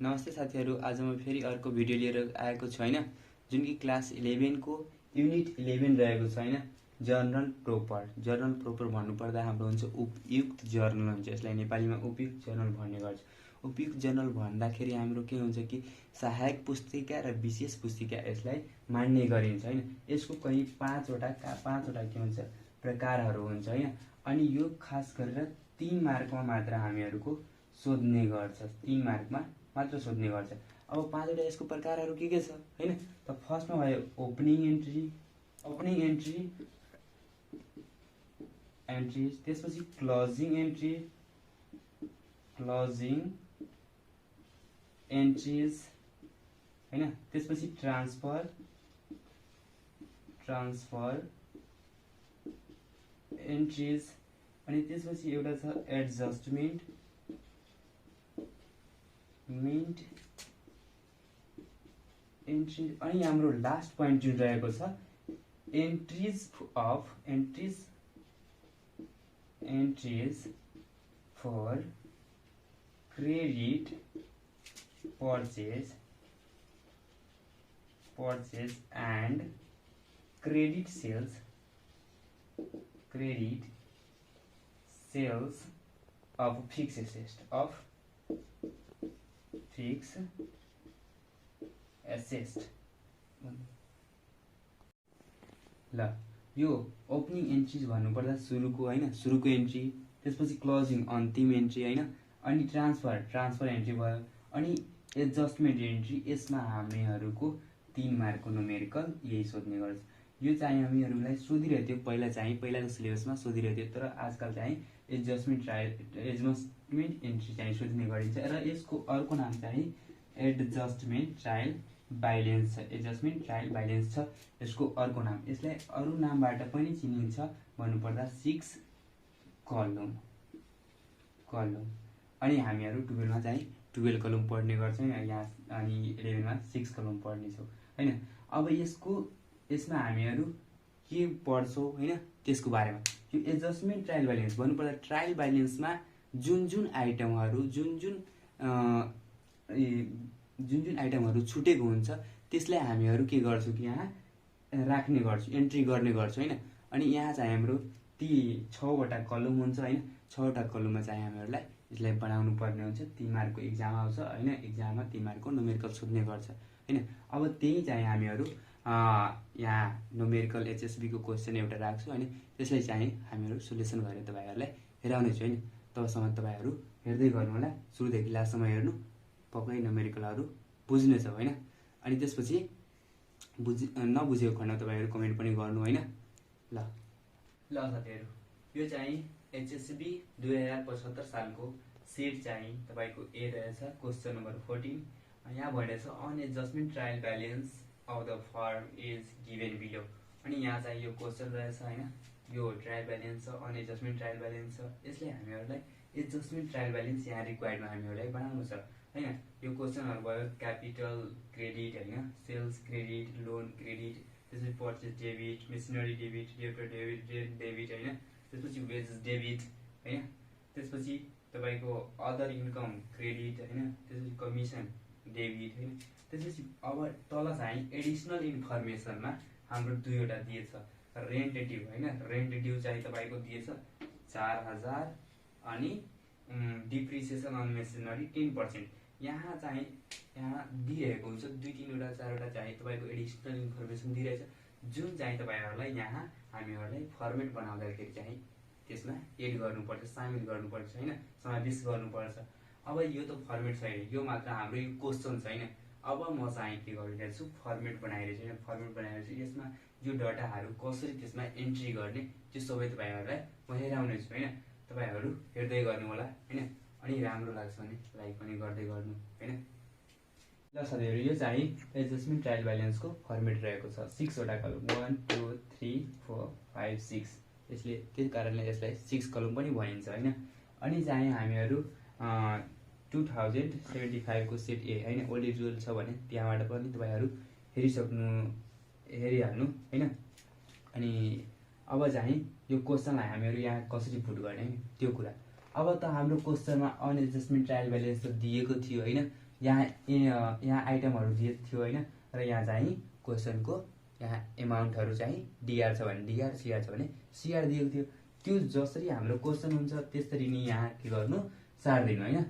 नमस्ते साथीहरु, आज म फेरि अर्को भिडियो लिएर आएको छु हैन, जुन कि क्लास 11 को युनिट 11 रहेको छ हैन। जर्नल प्रोपर भन्नुपर्दा हाम्रो हुन्छ उपयुक्त जर्नल हुन्छ। यसलाई नेपालीमा उपयुक्त जर्नल भन्ने गर्छ। उपयुक्त जर्नल भन्दाखेरि हाम्रो के हुन्छ कि सहायक पुस्तिका र विशेष पुस्तिका यसलाई मान्ने गरिन्छ हैन। यसको कहीँ पाँचवटा के हुन्छ प्रकारहरू हुन्छ हैन। अनि यो खास गरेर 3 मार्कमा मात्र हामीहरुको सोध्ने गर्छ। 3 मार्कमा मात्र सोध्ने गर्छ। अब 5वटा यसको प्रकारहरू के छ हैन। त फर्स्टमा भयो ओपनिङ एन्ट्री, त्यसपछि क्लोजिङ एन्ट्रिज हैन, त्यसपछि ट्रान्सफर एन्ट्रिज, अनि त्यसपछि एउटा छ एडजस्टमेन्ट एन्ट्री, अनि हाम्रो लास्ट पोइन्ट जुन रहेको छ entries for credit purchase and credit sales of fixed asset. ल यो ओपनिङ एन्ट्रिज भन्नुपर्दा सुरुको एन्ट्री, त्यसपछि क्लोजिङ अन्तिम एन्ट्री हैन, अनि ट्रान्सफर एन्ट्री भयो, अनि एडजस्टमेन्ट एन्ट्री। यसमा हामीहरुको 3 मार्कको न्युमेरिकल यही सोध्ने गर्छ। यो चाहिँ हामीहरुलाई सोधिरहेको थियो पहिलाको सिलेबसमा सोधिरहेको थियो, तर आजकल चाहिँ एडजस्टमेन्ट एन्ट्री चाहिँ सोध्ने गरिन्छ र यसको अर्को नाम चाहिँ एडजस्टमेन्ट ट्रायल बाइलेन्स छ यसको अर्को नाम। यसलाई अरु नामबाट पनि चिनिन्छ भन्नुपर्दा 6 कलम। अनि हामीहरु 12 मा चाहिँ 12 कलम पढ्ने गर्छौं यहाँ, अनि 11 मा 6 कलम पढ्ने छौं हैन। अब यसमा हामीहरु के पढ्छौं हैन, त्यसको बारेमा। यो एडजस्टमेन्ट ट्रायल बाइलेन्स भन्नुपर्दा ट्रायल बाइलेन्समा जुन आइटमहरु जुन आइटमहरु छुटेको हुन्छ त्यसलाई हामीहरु के गर्छौं कि यहाँ राख्ने गर्छौं, एन्ट्री गर्ने गर्छौं हैन। अनि यहाँ चाहिँ हाम्रो ती 6 वटा कलम हुन्छ हैन। 6 वटा कलममा चाहिँ हामीहरुलाई यसलाई बनाउनु पर्ने हुन्छ। 3 मार्कको एक्जाम आउँछ हैन, एक्जाममा 3 मार्कको न्युमेरिकल सोध्ने गर्छ हैन। अब त्यही चाहिँ हामीहरु यहाँ न्युमेरिकल एचएसबी को क्वेशन एउटा राख्छु हैन, त्यसलाई चाहिँ हामीहरु सोलुसन गरेर तपाईहरुलाई हेराउने छु हैन। तबसम्म तपाईहरु हेर्दै गर्नु होला, सुरुदेखि लास्टसम्म हेर्नु, पक्कै न्युमेरिकलहरु बुझ्नेछ हैन। अनि त्यसपछि नबुझेको खण्ड तपाईहरु कमेन्ट पनि गर्नु हैन। ल साथीहरु, यो चाहिँ एचएसबी 2075 सालको सेट चाहिँ तपाईको ए रहेछ, क्वेशन नम्बर 14। यहाँ भनिरहेछ unadjusted trial balance of the firm is given below. अनि यहाँ चाहिँ यो क्वेशन रहेछ हैन, यो ट्रायल ब्यालेन्स छ, अनएडजस्टमेन्ट ट्रायल ब्यालेन्स छ। यसले हामीहरुलाई एडजस्टमेन्ट ट्रायल ब्यालेन्स यहाँ रिक्वायर्डमा हामीहरुलाई बनाउनु छ हैन। यो क्वेशनहरु भयो क्यापिटल क्रेडिट हैन, सेल्स क्रेडिट, लोन क्रेडिट, त्यसपछि purchase debit, machinery debit, debtor debit, rent debit हैन, त्यसपछि वेजेस डेबिट हैन, त्यसपछि तपाईको अदर इन्कम क्रेडिट हैन, त्यसपछि कमिसन डेबिट हैन। त्यसपछि अब तल चाहिँ एडिशनल इन्फर्मेसनमा हाम्रो 2 वटा दिएछ। रेन्ट ड्यू हैन, रेन्ट ड्यू चाहिँ तपाईको दिएछ 4000, अनि डिप्रिसिएसन अन मेसिनरी 10%। यहाँ दिएको हुन्छ 2-3 वटा 4 वटा चाहिँ तपाईको एडिशनल इन्फर्मेसन दिइरहेछ, जुन चाहिँ तपाईहरुलाई यहाँ हामीहरुलाई फर्मेट बनाउँदाखेरि चाहिँ त्यसमा एड गर्नुपर्छ, सामेल गर्नुपर्छ हैन, समावेश गर्नुपर्छ। अब यो त फर्मेट छैन, यो मात्र हाम्रो यो क्वेशन छैन। अब म चाहिँ के गरिरहेको छु, फर्मेट बनाइरहेछु हैन। फर्मेट बनाइरहेछु, यसमा यो डाटाहरु कसरी त्यसमा एन्ट्री गर्ने त्यो सबै तपाईहरुलाई म हेराउने छु हैन। तपाईहरु हेर्दै गर्नु होला हैन, अनि राम्रो लाग्छ भने लाइक पनि गर्दै गर्नु हैन। ल साथीहरु, यो चाहिँ एडजस्टमेन्ट ट्रायल ब्यालेन्सको फर्मेट रहेको छ। 6 वटा कलम 1 2 3 4 5 6, यसले त्यही कारणले यसलाई 6 कलम पनि भनिन्छ हैन। अनि चाहिँ हामीहरु 2075 को सेट ए हैन, ओल्ड रिजल्ट छ भने त्यहाँबाट पनि तपाईहरु हेरिहाल्नु हैन। अनि अब चाहिँ यो क्वेशनलाई हामीहरु यहाँ कसरी पुट गर्ने त्यो कुरा। अब त हाम्रो क्वेशनमा अनएडजस्टमेन्ट ट्रायल ब्यालेन्स त दिएको थियो हैन, यहाँ आइटमहरू दिएको थियो होइन, र यहाँ चाहिँ क्वेसनको यहाँ एमाउन्टहरू चाहिँ डिआर छ भने डिआर, सिआर छ भने सिआर दिएको थियो। त्यो जसरी हाम्रो क्वेसन हुन्छ त्यसरी नै यहाँ के गर्नु, सार्दिनु होइन,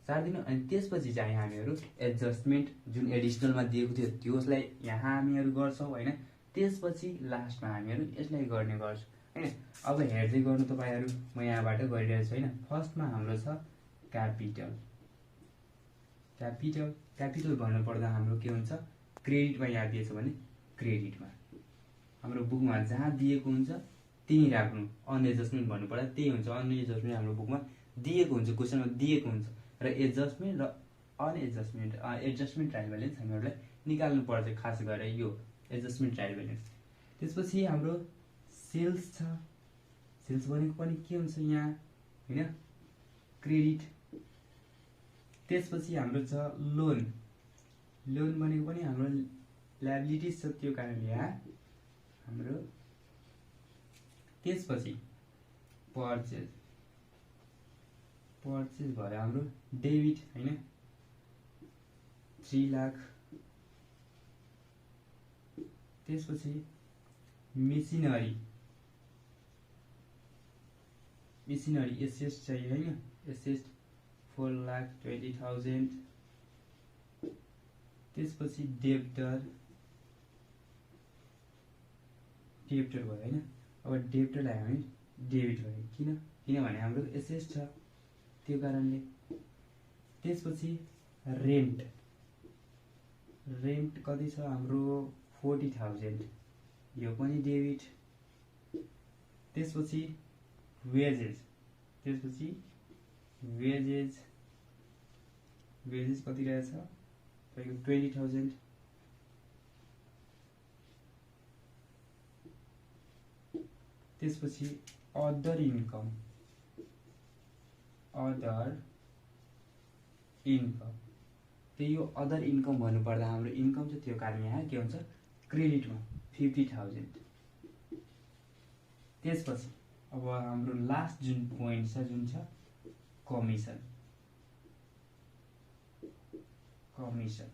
सार्दिनु। अनि त्यसपछि चाहिँ हामीहरू एडजस्टमेन्ट जुन एडिसनलमा दिएको थियो त्यसलाई यहाँ हामीहरू गर्छौँ होइन। त्यसपछि लास्टमा हामीहरू यसलाई गर्ने गर्छौँ होइन। अब हेर्दै गर्नु तपाईँहरू, म यहाँबाट गरिरहेको छु होइन। फर्स्टमा हाम्रो छ क्यापिटल। क्यापिटल क्यापिटल भन्नुपर्दा हाम्रो के हुन्छ, क्रेडिटमा यहाँ दिएछ भने क्रेडिटमा हाम्रो बुकमा जहाँ दिएको हुन्छ त्यहीँ राख्नु। अनएडजस्टमेन्ट भन्नुपर्दा त्यही हुन्छ। अनएडजस्टमेन्ट हाम्रो बुकमा दिएको हुन्छ, क्वेसनमा दिएको हुन्छ, र एडजस्टमेन्ट र अनएडजस्टमेन्ट एडजस्टमेन्ट ट्रायल ब्यालेन्स हामीहरूलाई निकाल्नु पर्छ, खास गरेर यो एडजस्टमेन्ट ट्रायल ब्यालेन्स। त्यसपछि हाम्रो सेल्स छ। सेल्स भनेको पनि के हुन्छ यहाँ होइन, क्रेडिट। त्यसपछि हाम्रो छ लोन। लोन भनेको पनि हाम्रो लायबिलिटिज छ, त्यो कारणले यहाँ हाम्रो। त्यसपछि पर्चेज। पर्चेज भयो हाम्रो डेबिट होइन, 3 लाख। त्यसपछि मेसिनरी। मेसिनरी एसेट चाहिए होइन, एसेट 4,20,000। त्यसपछि डेब्टर। डेब्टर भयो होइन। अब डेब्टरलाई हामी डेबिट भयो, किनभने हाम्रो एसेट छ त्यो कारणले। त्यसपछि रेन्ट। रेन्ट कति छ हाम्रो 40,000, यो पनि डेबिट। त्यसपछि वेजेस। त्यसपछि वेजेस कति रहेछ तपाईँको 20,000। त्यसपछि अदर इन्कम। अदर इन्कम, त्यो यो अदर इन्कम भन्नुपर्दा हाम्रो इन्कम छ त्यो कारण यहाँ के हुन्छ, क्रेडिटमा 50,000। त्यसपछि अब हाम्रो लास्ट जुन पोइन्ट छ जुन छ कमिसन। कमिसन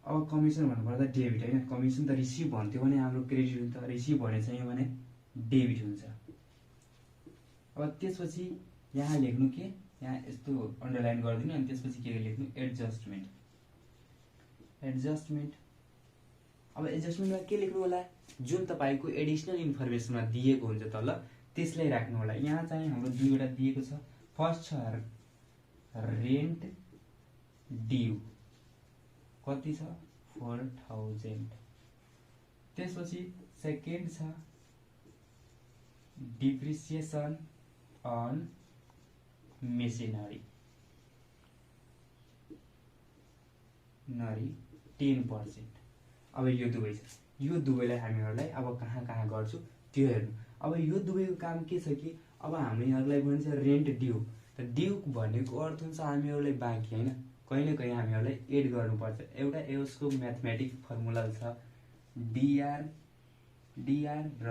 अब कमिसन भन्नुपर्दा डेबिट होइन। कमिसन त रिसिभ भन्थ्यो भने हाम्रो क्रेडिट हुन्छ, रिसिभ भने चाहिँ भने डेबिट हुन्छ। अब त्यसपछि यहाँ लेख्नु के, यहाँ यस्तो अन्डरलाइन गरिदिनु। अनि त्यसपछि के लेख्नु, एडजस्टमेन्ट। एडजस्टमेन्ट। अब एडजस्टमेन्टमा के लेख्नु होला, जुन तपाईँको एडिसनल इन्फर्मेसनमा दिएको हुन्छ तल त्यसलाई राख्नु होला। यहाँ चाहिँ हाम्रो दुईवटा दिएको छ। फर्स्ट छ रेन्ट ड्यू, कति छ 4,000। त्यसपछि सेकेन्ड छ डिप्रिसिएसन अन मेसिनरी 10%। अब यो दुवै छ, यो दुवैलाई हामीहरूलाई अब कहाँ कहाँ गर्छु त्यो हेर्नु। अब यो दुवैको काम के छ कि अब हामीहरूलाई भन्छ रेन्ट ड्यू। त ड्यू भनेको अर्थ हुन्छ हामीहरूलाई बाँकी होइन, कहीँ न कहीँ हामीहरूलाई एड गर्नुपर्छ। एउटा यसको म्याथमेटिक फर्मुला छ डिआर र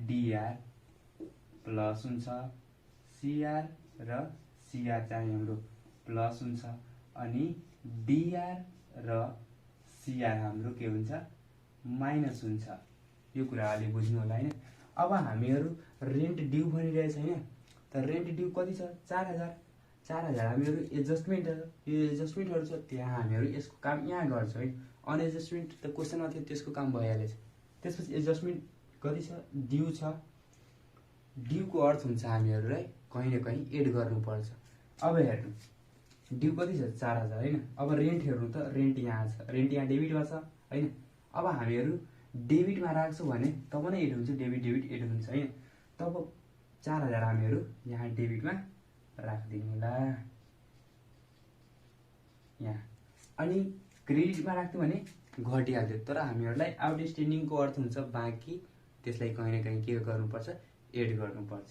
डिआर प्लस हुन्छ, सिआर र सिआर चाहिँ हाम्रो प्लस हुन्छ, अनि डिआर र सिआर हाम्रो के हुन्छ माइनस हुन्छ। यो कुराले बुझ्नु होला होइन। अब हामीहरू रेन्ट ड्यू भनिरहेछ होइन, त रेन्ट ड्यू कति छ 4,000। 4,000 हामीहरू एडजस्टमेन्टहरू, यो एडजस्टमेन्टहरू छ त्यहाँ हामीहरू यसको काम यहाँ गर्छौँ है। अनएडजस्टमेन्ट त क्वेसनमा थियो त्यसको काम भइहालेछ। त्यसपछि एडजस्टमेन्ट कति छ ड्यू छ। ड्यूको अर्थ हुन्छ हामीहरूलाई कहीँ न कहीँ एड गर्नुपर्छ। अब हेर्नु ड्यू कति छ 4,000 होइन। अब रेन्ट हेर्नु त रेन्ट यहाँ छ, रेन्ट यहाँ डेबिटमा छ होइन। अब हामीहरू डेबिटमा राख्छौँ भने तब नै एड हुन्छ, डेबिट एड हुन्छ होइन। तब 4,000 हामीहरू यहाँ डेबिटमा राखिदिनु होला यहाँ। अनि क्रेडिटमा राख्थ्यो भने घटिहाल्थ्यो, तर हामीहरूलाई आउटस्ट्यान्डिङको अर्थ हुन्छ बाँकी, त्यसलाई कहीँ न कहीँ के गर्नुपर्छ एड गर्नुपर्छ,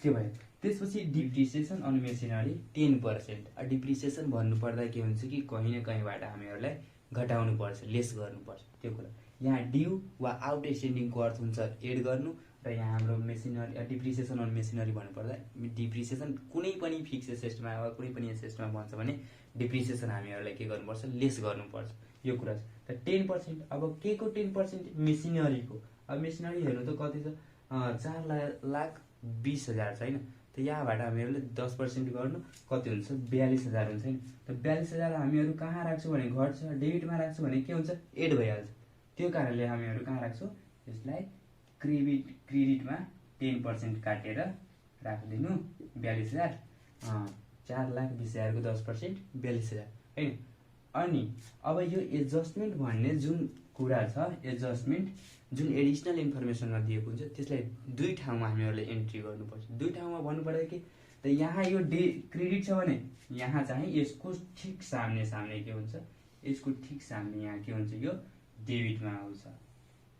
त्यो भयो। त्यसपछि डिप्रिसिएसन अन मेसिनरी 10%। डिप्रिसिएसन भन्नुपर्दा के हुन्छ कि कहीँ न कहीँबाट हामीहरूलाई घटाउनुपर्छ, लेस गर्नुपर्छ त्यो कुरा। यहाँ ड्यू वा आउटस्ट्यान्डिङको अर्थ हुन्छ एड गर्नु, र यहाँ हाम्रो मेसिनरी डिप्रिसिएसन अन मेसिनरी भन्नुपर्दा डिप्रिसिएसन कुनै पनि फिक्स एसेटमा वा कुनै पनि एसेटमा भन्छ भने डिप्रिसिएसन हामीहरूलाई के गर्नुपर्छ लेस गर्नुपर्छ यो कुरा छ। त 10% अब के को 10% मेसिनरीको। अब मेसिनरी हेर्नु त कति छ 4,20,000 छ हैन। त यहाँबाट हामीहरूले 10% गर्नु कति हुन्छ 42,000 हुन्छ हैन। त 42,000 हामीहरू कहाँ राख्छौँ भने घट्छ, डेबिटमा राख्छौँ भने के हुन्छ एड भइहाल्छ। त्यो कारणले हामीहरू कहाँ राख्छौँ यसलाई क्रेडिटमा 10% काटेर राखिदिनु 42,000 4,20,000 को 10% 42,000 हैन। अनि अब यो एडजस्टमेन्ट भन्ने जुन कुरा छ एडजस्टमेन्ट जुन एडिसनल इन्फर्मेसनमा दिएको हुन्छ त्यसलाई दुई ठाउँमा हामीहरूले एन्ट्री गर्नुपर्छ। दुई ठाउँमा भन्नुपर्दा के त यहाँ यो क्रेडिट छ भने यहाँ चाहिँ यसको ठिक सामने के हुन्छ यसको ठिक सामने यहाँ के हुन्छ यो डेबिटमा आउँछ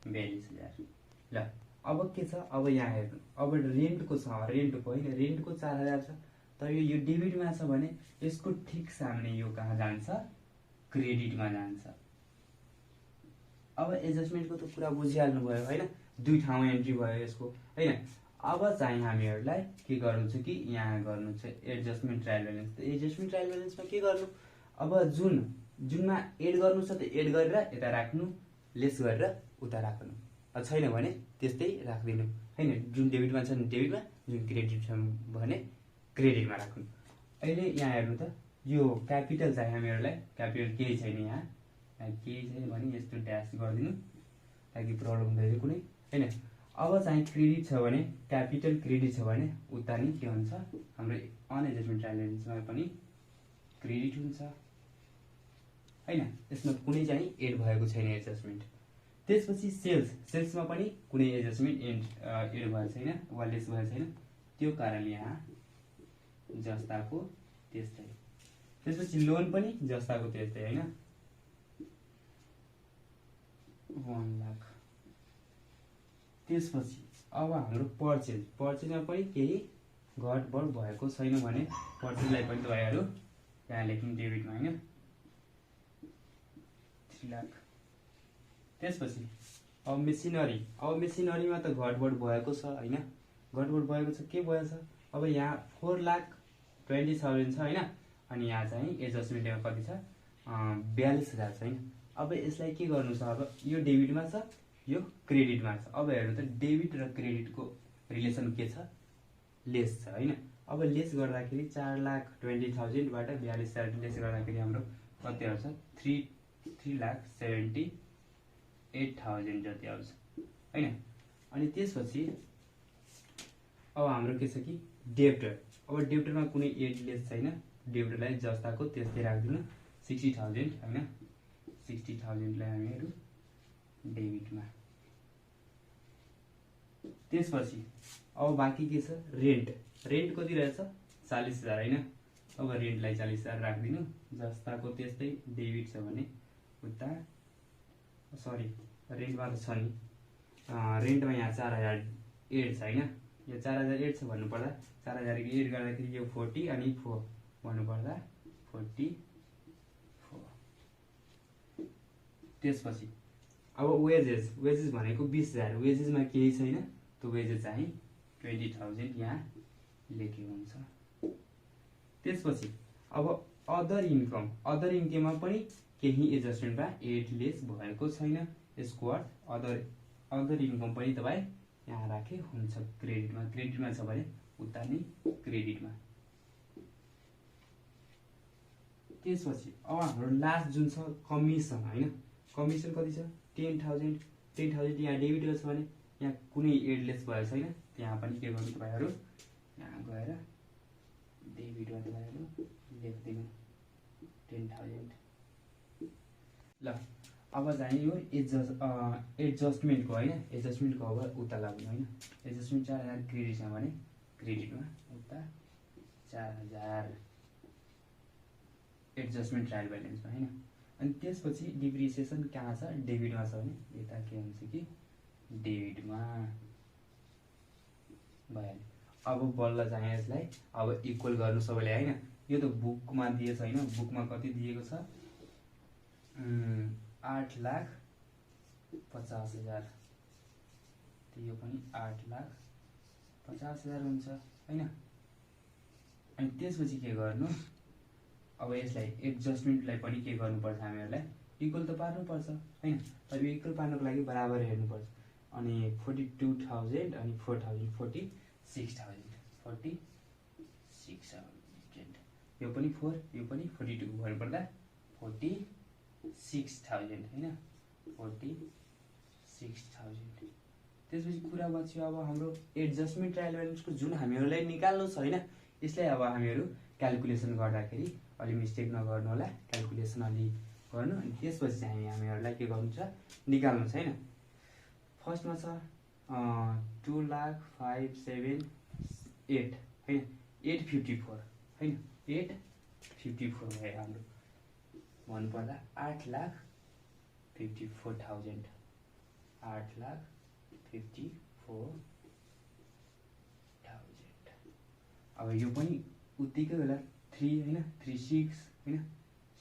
42,000। ल अब के छ अब यहाँ हेर्नु अब रेन्टको छ रेन्टको हैन रेन्टको 4,000 छ तर यो डेबिटमा छ भने यसको ठिक सामने यो कहाँ जान्छ क्रेडिटमा जान्छ। अब एडजस्टमेन्टको त कुरा बुझिहाल्नु भयो हैन दुई ठाउँमा एन्ट्री भयो यसको हैन। अब चाहिँ हामीहरूलाई के गर्नु छ कि यहाँ गर्नु छ एडजस्टमेन्ट ट्रायल ब्यालेन्स। त एडजस्टमेन्ट ट्रायल ब्यालेन्समा के गर्नु अब जुनमा एड गर्नु छ त एड गरेर यता राख्नु लेस गरेर उता राख्नु छैन भने त्यस्तै राख्दिनु हैन। जुन डेबिटमा छ भने डेबिटमा जुन क्रेडिट छ भने क्रेडिटमा राख्नु। अहिले यहाँ हेर्नु त यो क्यापिटल चाहिँ हामीहरूलाई क्यापिटल केही छैन यहाँ केही छैन भने यस्तो ड्यास गरिदिनु ताकि प्रब्लम हुँदैन कुनै हैन। अब चाहिँ क्रेडिट छ भने क्यापिटल क्रेडिट छ भने उता नि के हुन्छ हाम्रो अनएडजस्टमेन्ट ट्रायल ब्यालेन्समा पनि क्रेडिट हुन्छ हैन। यसमा कुनै चाहिँ एड भएको छैन एडजस्टमेन्ट। त्यसपछि सेल्समा पनि कुनै एडजस्टमेन्ट एड भएको छैन वा लेस भएको छैन त्यो कारणले यहाँ जस्ताको त्यस्तै। त्यसपछि लोन पनि जस्ताको त्यस्तै हैन 1 लाख। त्यसपछि अब हाम्रो पर्चेजमा पनि केही घटबढ भएको छैन भने पर्चेजलाई पनि तपाईँहरू यहाँ लेख्नु डेबिटमा हैन 3 लाख। त्यसपछि अब मेसिनरीमा त घटबढ भएको छ हैन घटबढ भएको छ के भएको छ अब यहाँ 4,20,000 छ हैन। अनि यहाँ चाहिँ एडजस्टमेन्टमा कति छ 42,000 छ हैन। अब यसलाई के गर्नु छ अब यो डेबिटमा छ यो क्रेडिटमा छ। अब हेर्नु त डेबिट र क्रेडिटको रिलेसन के छ लेस छ हैन। अब लेस गर्दाखेरि 4,20,000 बाट 42,000 लेस गर्दाखेरि हाम्रो कति आउँछ 3,78,000 जति आउँछ हैन। अनि त्यसपछि अब हाम्रो के छ कि डेब्टर। अब डेब्टरमा कुनै एड लेस छैन डेब्टरलाई जस्ताको त्यस्तै राख्दिनु 60,000 हैन 60,000 लाई हामीहरू डेबिटमा। त्यसपछि अब बाँकी के छ रेन्ट कति रहेछ 40,000 हैन। अब रेन्टलाई 40,000 राख्दिनु जस्ताको त्यस्तै डेबिट छ भने उता सरी रेन्टमा त छ नि रेन्टमा यहाँ 4,000 एड छ हैन। यो 4,000 एड छ भन्नुपर्दा 4,000 एड गर्दाखेरि यो 40 अनि 4 भन्नुपर्दा 44। त्यसपछि अब वेजेस भनेको 20,000 वेजेसमा केही छैन त्यो वेजेस चाहिँ 20,000 यहाँ लेखेको हुन्छ। त्यसपछि अब अदर इन्कममा पनि केही एडजस्टमेन्टमा एड लेस भएको छैन। यसको अर्थ अदर इन्कम पनि तपाईँ यहाँ राखे हुन्छ क्रेडिटमा छ भने उता नि क्रेडिटमा। त्यसपछि अब हाम्रो लास्ट जुन छ कमिसन हैन कमिसन कति छ 10,000 यहाँ डेबिटमा छ भने यहाँ कुनै एड लेस भएको छैन त्यहाँ पनि के गर्नु तपाईहरु यहाँ गएर डेबिटमा तपाईहरु लेख्दिनु 10,000। ल अब चाहिँ यो एडजस्टमेन्टको हैन एडजस्टमेन्टको अब उता लाग्नु हैन एडजस्टमेन्ट 4,000 क्रेडिट छ भने क्रेडिटमा उता 4,000 एडजस्टमेन्ट ट्रायल ब्यालेन्समा हैन। अनि त्यसपछि डिप्रिसिएसन कहाँ छ डेबिटमा छ भने यता के हुन्छ कि डेबिटमा भयो। अब बल्ल चाहिँ यसलाई अब इक्वल गर्नु सबैले हैन। यो त बुकमा दिएको छैन बुकमा कति दिएको छ 8,50,000 यो पनि 8,50,000 हुन्छ हैन। अनि त्यसपछि के गर्नु, अब यसलाई एडजस्टमेन्टलाई पनि के गर्नुपर्छ, हामीहरूलाई इक्वल त पार्नुपर्छ हैन। अब इक्वल पार्नको लागि बराबर हेर्नुपर्छ। अनि 42,000 अनि 4,000 46,000 46,000 यो पनि 4 यो पनि 42 गर्नुपर्दा 46,000 हैन 46,000। त्यसपछि कुरा बच्यो अब हाम्रो एडजस्टमेन्ट ट्रायल ब्यालेन्सको जुन हामीहरूलाई निकाल्नु छ हैन, यसलाई अब हामीहरू क्याल्कुलेसन गर्दाखेरि अलि मिस्टेक नगर्नु होला, क्याल्कुलेसन अलि गर्नु। अनि त्यसपछि चाहिँ हामीहरूलाई के गर्नु छ, निकाल्नु छ हैन। फर्स्टमा छ 2,05,7,8 हैन 854 हैन 854 भयो हाम्रो, भन्नुपर्दा 8,54,000 8,54,000। अब यो पनि उत्तिकै होला 3 हैन 36 हैन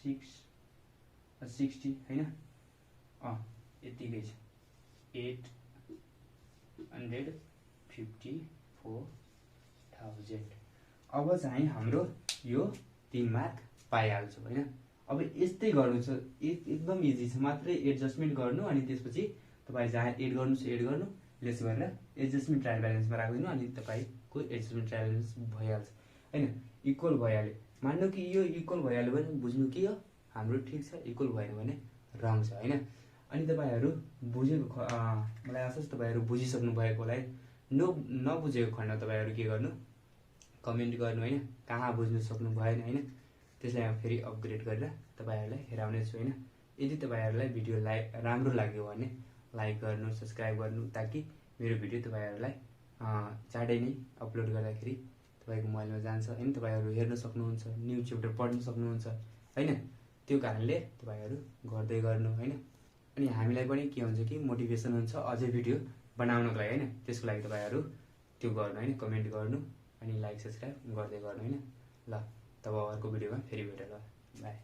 60 हैन यतिकै छ 854,000। अब चाहिँ हाम्रो यो 3 मार्क पाइहाल्छौँ हैन। अब यस्तै गर्नु छ, एकदम इजी छ, मात्रै एडजस्टमेन्ट गर्नु अनि त्यसपछि तपाईँ जहाँ एड गर्नु छ एड गर्नु, लेस गरेर एडजस्टमेन्ट ट्रायल ब्यालेन्समा राखिदिनु अनि तपाईँको एडजस्टमेन्ट ट्रायल ब्यालेन्स भइहाल्छ हैन। इक्वल भइहाल्यो, मान्नु कि यो इक्वल भइहाल्यो भने बुझ्नु के हो, हाम्रो ठिक छ, इक्वल भएन भने रङ छ हैन। अनि तपाईँहरू बुझेको मलाई आशा छ तपाईँहरू बुझिसक्नु भएको होला है। नबुझेको खण्ड तपाईँहरू के गर्नु, कमेन्ट गर्नु हैन, कहाँ बुझ्नु सक्नु भएन हैन, त्यसलाई फेरि अपग्रेड गरेर तपाईँहरूलाई हेराउने छु हैन। यदि तपाईँहरूलाई भिडियो राम्रो लाग्यो भने लाइक गर्नु, सब्सक्राइब गर्नु, ताकि मेरो भिडियो तपाईँहरूलाई चाँडै नै अपलोड गर्दाखेरि तपाईँको मोबाइलमा जान्छ हैन, तपाईँहरू हेर्न सक्नुहुन्छ, न्यू च्याप्टर पढ्न सक्नुहुन्छ हैन। त्यो कारणले तपाईँहरू गर्दै गर्नु हैन। अनि हामीलाई पनि के हुन्छ कि मोटिभेसन हुन्छ अझै भिडियो बनाउनको लागि हैन। त्यसको लागि तपाईँहरू त्यो गर्नु हैन, कमेन्ट गर्नु अनि लाइक सब्सक्राइब गर्दै गर्नु हैन। ल तब अर्को भिडियोमा फेरि भेटौँला, बाई।